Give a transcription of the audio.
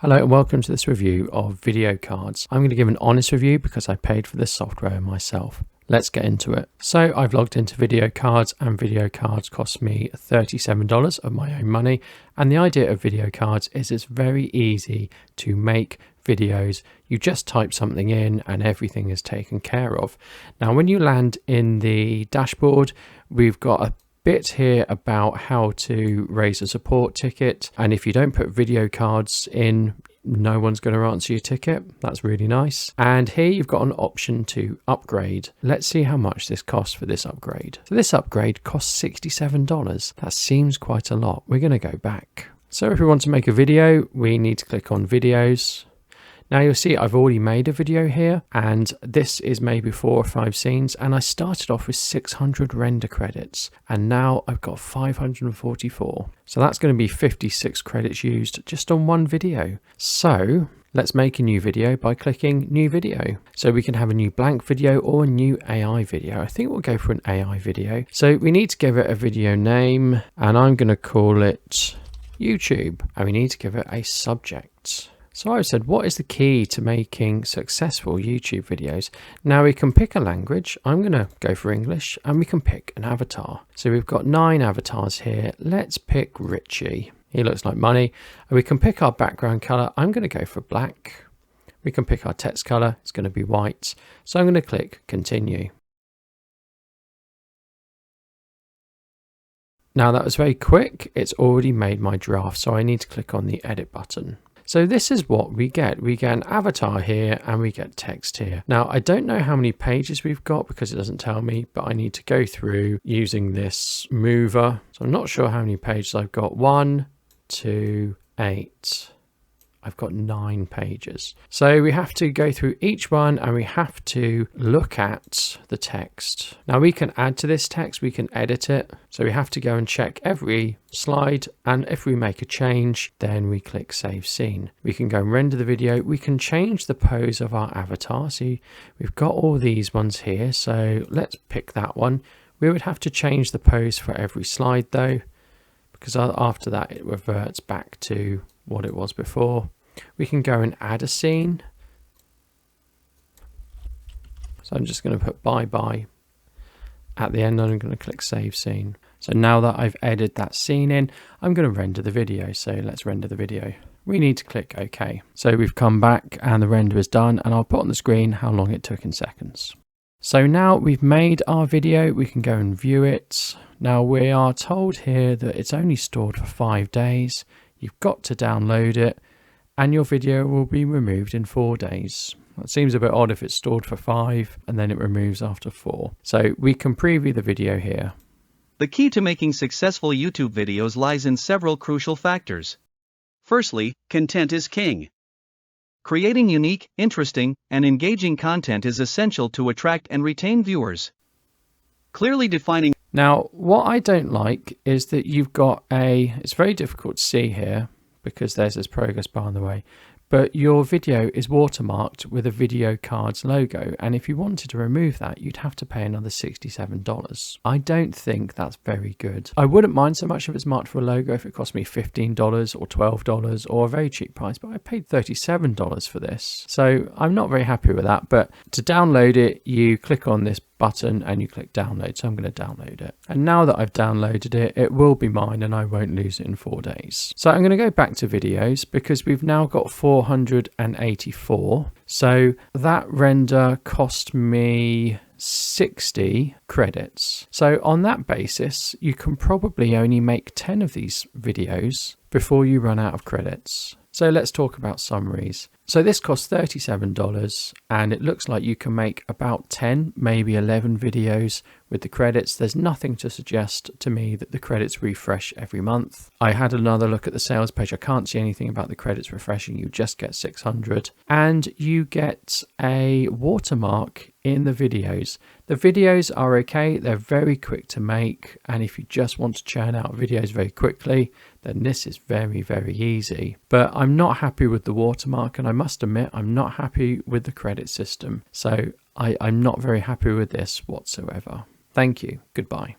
Hello and welcome to this review of video cards. I'm going to give an honest review because I paid for this software myself. Let's get into it. So I've logged into video cards and video cards cost me $37 of my own money. And the idea of video cards is it's very easy to make videos. You just type something in and everything is taken care of. Now when you land in the dashboard, we've got a bit here about how to raise a support ticket, and if you don't put video cards in, no one's going to answer your ticket. That's really nice. And here you've got an option to upgrade. Let's see how much this costs for this upgrade. So this upgrade costs $67. That seems quite a lot. We're going to go back. So if we want to make a video, we need to click on videos. Now you'll see I've already made a video here, and this is maybe 4 or 5 scenes, and I started off with 600 render credits and now I've got 544. So that's going to be 56 credits used just on one video. So let's make a new video by clicking new video. So we can have a new blank video or a new AI video. I think we'll go for an AI video. So we need to give it a video name, and I'm going to call it YouTube, and we need to give it a subject. So I've said, what is the key to making successful YouTube videos? Now we can pick a language. I'm going to go for English, and we can pick an avatar. So we've got 9 avatars here. Let's pick Richie. He looks like money. And we can pick our background color. I'm going to go for black. We can pick our text color. It's going to be white. So I'm going to click continue. Now that was very quick. It's already made my draft. So I need to click on the edit button. So this is what we get. We get an avatar here and we get text here. Now, I don't know how many pages we've got because it doesn't tell me, but I need to go through using this mover. So I'm not sure how many pages I've got. 1, 2, 8. I've got 9 pages. So we have to go through each one and we have to look at the text. Now we can add to this text, we can edit it. So we have to go and check every slide, and if we make a change, then we click save scene. We can go and render the video. We can change the pose of our avatar. See, we've got all these ones here. So let's pick that one. We would have to change the pose for every slide though, because after that it reverts back to what it was before. We can go and add a scene. So I'm just going to put bye at the end, and I'm going to click save scene. So now that I've edited that scene in, I'm going to render the video. So let's render the video. We need to click OK. So we've come back and the render is done, and I'll put on the screen how long it took in seconds. So now we've made our video, we can go and view it. Now we are told here that it's only stored for 5 days. You've got to download it, and your video will be removed in 4 days. It seems a bit odd if it's stored for 5 and then it removes after 4. So we can preview the video here. The key to making successful YouTube videos lies in several crucial factors. Firstly, content is king. Creating unique, interesting, and engaging content is essential to attract and retain viewers. Clearly defining. Now, what I don't like is that you've got it's very difficult to see here because there's this progress bar on the way, but your video is watermarked with a video cards logo, and if you wanted to remove that, you'd have to pay another $67. I don't think that's very good. I wouldn't mind so much if it's marked for a logo if it cost me $15 or $12 or a very cheap price, but I paid $37 for this. So I'm not very happy with that, but to download it, you click on this button and you click download. So I'm going to download it. And now that I've downloaded it, it will be mine and I won't lose it in 4 days. So I'm going to go back to videos because we've now got 484. So that render cost me 60 credits. So on that basis, you can probably only make 10 of these videos before you run out of credits. So let's talk about summaries. So this costs $37 and it looks like you can make about 10, maybe 11 videos with the credits. There's nothing to suggest to me that the credits refresh every month. I had another look at the sales page. I can't see anything about the credits refreshing. You just get 600 and you get a watermark in the videos. The videos are okay. They're very quick to make. And if you just want to churn out videos very quickly, then this is very, very easy. But I'm not happy with the watermark, and I must admit I'm not happy with the credit system. So I'm not very happy with this whatsoever. Thank you. Goodbye.